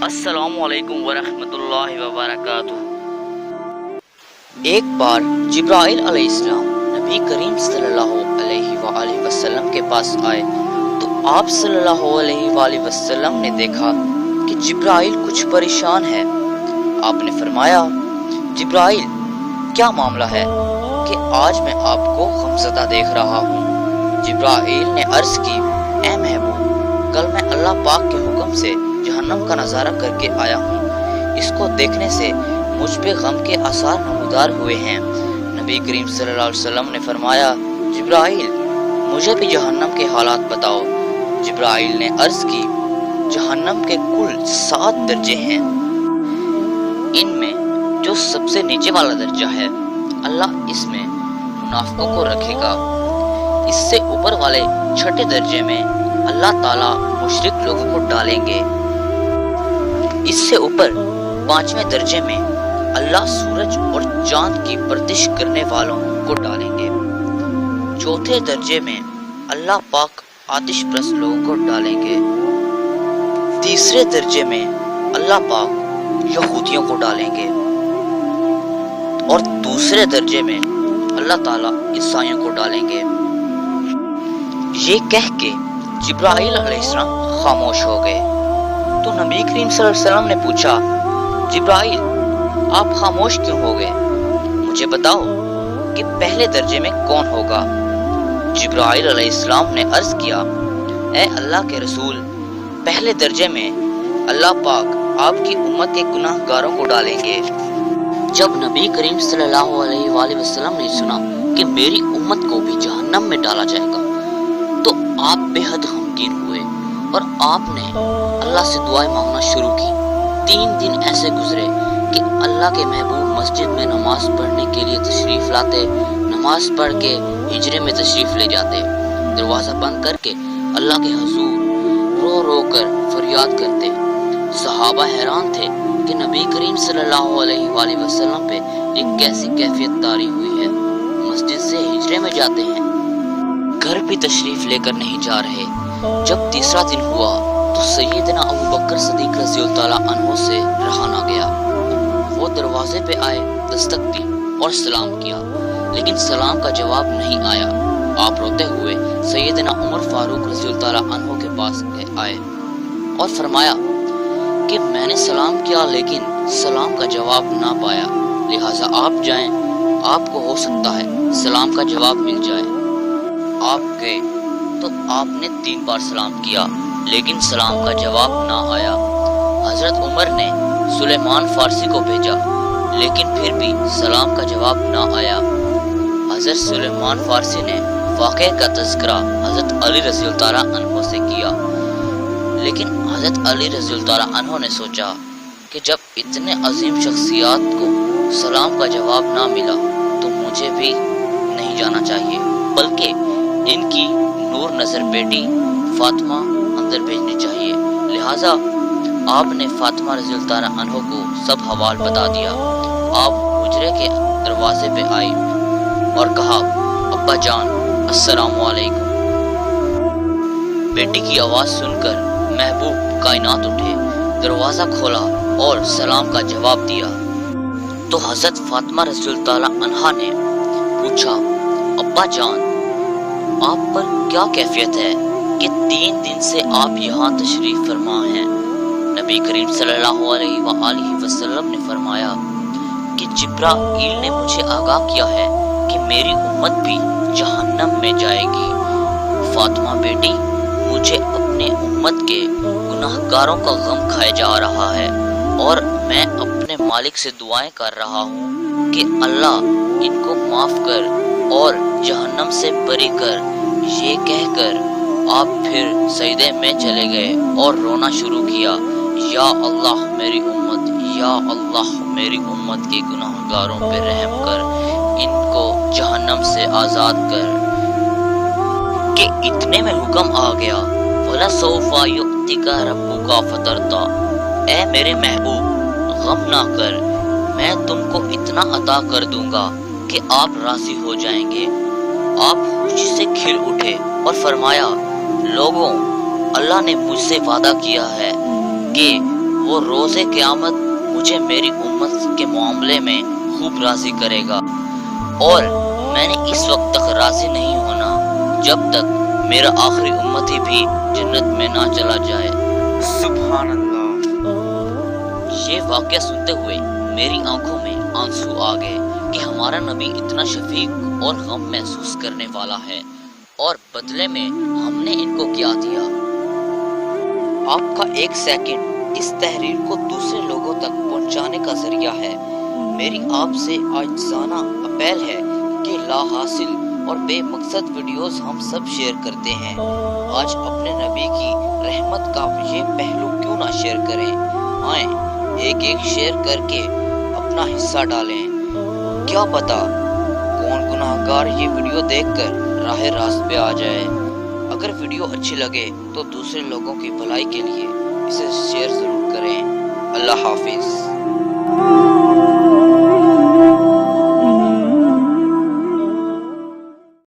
السلام علیکم ورحمۃ اللہ وبرکاتہ۔ ایک بار جبرائیل علیہ السلام نبی کریم صلی اللہ علیہ وآلہ وسلم کے پاس آئے تو آپ صلی اللہ علیہ وآلہ وسلم نے دیکھا کہ جبرائیل کچھ پریشان ہے۔ آپ نے فرمایا، جبرائیل کیا معاملہ ہے کہ آج میں آپ کو غمزدہ دیکھ رہا ہوں؟ جبرائیل نے عرض کی، اے محبوب، کل میں اللہ پاک کے حکم سے جہنم کا نظارہ کر کے آیا ہوں۔ اس کو دیکھنے سے مجھ پہ غم کے آثار نمودار ہوئے ہیں۔ نبی کریم صلی اللہ علیہ وسلم نے فرمایا، جبرائیل مجھے بھی جہنم کے حالات بتاؤ۔ جبرائیل نے عرض کی، جہنم کے کل 7 درجے ہیں۔ ان میں جو سب سے نیچے والا درجہ ہے، اللہ اس میں منافقوں کو رکھے گا۔ اس سے اوپر والے 6 درجے میں اللہ تعالیٰ مشرک لوگوں کو ڈالیں گے۔ اس سے اوپر 5ویں درجے میں اللہ سورج اور چاند کی پرستش کرنے والوں کو ڈالیں گے۔ 4تھے درجے میں اللہ پاک آتش پرست لوگوں کو ڈالیں گے۔ 3رے درجے میں اللہ پاک یہودیوں کو ڈالیں گے، اور 2 درجے میں اللہ تعالیٰ عیسائیوں کو ڈالیں گے۔ یہ کہہ کے جبرائیل علیہ السلام خاموش ہو گئے تو نبی کریم صلی اللہ علیہ وسلم نے پوچھا، جبرائیل آپ خاموش کیوں ہو گئے؟ مجھے بتاؤ کہ پہلے درجے میں کون ہوگا؟ جبرائیل علیہ السلام نے عرض کیا، اے اللہ کے رسول، پہلے درجے میں اللہ پاک آپ کی امت کے گناہ گاروں کو ڈالیں گے۔ جب نبی کریم صلی اللہ علیہ وآلہ وسلم نے سنا کہ میری امت کو بھی جہنم میں ڈالا جائے گا تو آپ بے حد غمگین ہوئے اور آپ نے اللہ سے دعائیں مانگنا شروع کی۔ 3 دن ایسے گزرے کہ اللہ کے محبوب مسجد میں نماز پڑھنے کے لیے تشریف لاتے، نماز پڑھ کے ہجرے میں تشریف لے جاتے، دروازہ بند کر کے اللہ کے حضور رو رو کر فریاد کرتے۔ صحابہ حیران تھے کہ نبی کریم صلی اللہ علیہ وآلہ وسلم پہ ایک کیسی کیفیت طاری ہوئی ہے، مسجد سے ہجرے میں جاتے ہیں، گھر بھی تشریف لے کر نہیں جا رہے۔ جب 3را دن ہوا تو سیدنا ابوبکر صدیق رضی اللہ تعالیٰ عنہ سے رہا نہ گیا۔ وہ دروازے پہ آئے، دستک دی اور سلام کیا، لیکن سلام کا جواب نہیں آیا۔ آپ روتے ہوئے سیدنا عمر فاروق رضی اللہ تعالیٰ عنہ کے پاس آئے اور فرمایا کہ میں نے سلام کیا لیکن سلام کا جواب نہ پایا، لہٰذا آپ جائیں، آپ کو ہو سکتا ہے سلام کا جواب مل جائے۔ آپ گئے تو آپ نے 3 بار سلام کیا لیکن سلام کا جواب نہ آیا۔ حضرت عمر نے سلیمان فارسی کو بھیجا لیکن پھر بھی سلام کا جواب نہ آیا۔ حضرت سلیمان فارسی نے واقعے کا تذکرہ حضرت علی رضی اللہ تعالیٰ عنہ سے کیا، لیکن حضرت علی رضی اللہ تعالیٰ عنہ نے سوچا کہ جب اتنے عظیم شخصیات کو سلام کا جواب نہ ملا تو مجھے بھی نہیں جانا چاہیے، بلکہ ان کی نور نظر بیٹی فاطمہ اندر بھیجنی چاہیے۔ لہٰذا آپ نے فاطمہ رضی اللہ تعالیٰ عنہ کو سب حوال بتا دیا۔ آپ حجرے کے دروازے پہ آئی اور کہا، ابا جان السلام علیکم۔ بیٹی کی آواز سن کر محبوب کائنات اٹھے، دروازہ کھولا اور سلام کا جواب دیا تو حضرت فاطمہ رضی اللہ تعالیٰ عنہا نے پوچھا، ابا جان آپ پر کیا کیفیت ہے کہ 3 دن سے آپ یہاں تشریف فرما ہیں؟ نبی کریم صلی اللہ علیہ وآلہ وسلم نے فرمایا کہ جبرائیل نے مجھے آگاہ کیا ہے کہ میری امت بھی جہنم میں جائے گی۔ فاطمہ بیٹی، مجھے اپنے امت کے گناہ گاروں کا غم کھائے جا رہا ہے اور میں اپنے مالک سے دعائیں کر رہا ہوں کہ اللہ ان کو معاف کر اور جہنم سے بری کر۔ یہ کہہ کر آپ پھر سجدے میں چلے گئے اور رونا شروع کیا، یا اللہ میری امت، یا اللہ میری امت کے گناہ گاروں پہ رحم کر، ان کو جہنم سے آزاد کر۔ کہ اتنے میں حکم آ گیا، وَلَسَوْفَ يُعْتِكَ رَبُّكَ فَتَرْضَىٰ، اے میرے محبوب غم نہ کر، میں تم کو اتنا عطا کر دوں گا کہ آپ راضی ہو جائیں گے۔ آپ خوشی سے کھل اٹھے اور فرمایا، لوگوں، اللہ نے مجھ سے وعدہ کیا ہے کہ وہ روز قیامت مجھے میری امت کے معاملے میں خوب راضی کرے گا، اور میں نے اس وقت تک راضی نہیں ہونا جب تک میرا آخری امتی بھی جنت میں نہ چلا جائے۔ سبحان اللہ۔ یہ واقعہ سنتے ہوئے میری آنکھوں میں آنسو آ گئے کہ ہمارا نبی اتنا شفیق اور غم محسوس کرنے والا ہے، اور بدلے میں ہم نے ان کو کیا دیا۔ آپ کا ایک سیکنڈ اس تحریر کو دوسرے لوگوں تک پہنچانے کا ذریعہ ہے۔ میری آپ سے عاجزانہ اپیل ہے کہ لا حاصل اور بے مقصد ویڈیوز ہم سب شیئر کرتے ہیں، آج اپنے نبی کی رحمت کا یہ پہلو کیوں نہ شیئر کریں؟ آئیں ایک ایک شیئر کر کے اپنا حصہ ڈالیں، کیا پتا کون گناہ گار یہ ویڈیو دیکھ کر راہ راست پہ آ جائے۔ اگر ویڈیو اچھی لگے تو دوسرے لوگوں کی بھلائی کے لیے اسے شیئر ضرور کریں۔ اللہ حافظ۔